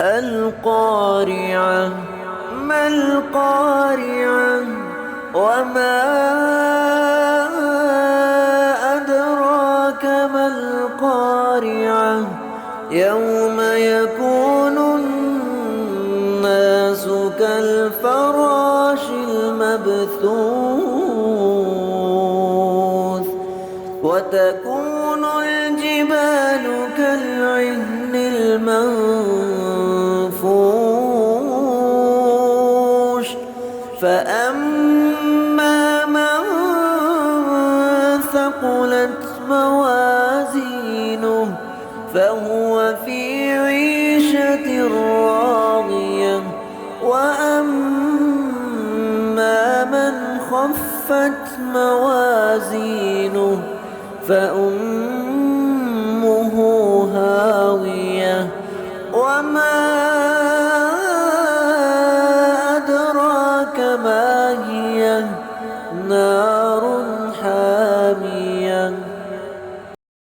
القارعة. ما القارعة وما أدراك ما القارعة يوم يكون الناس كالفراش المبثوث وتكون الجبال كالعهن المنفوش فأما من ثقلت موازينه فهو في عيشة راضية وأما من خفت موازينه فأمه هاوية وما أدراك ما هي نار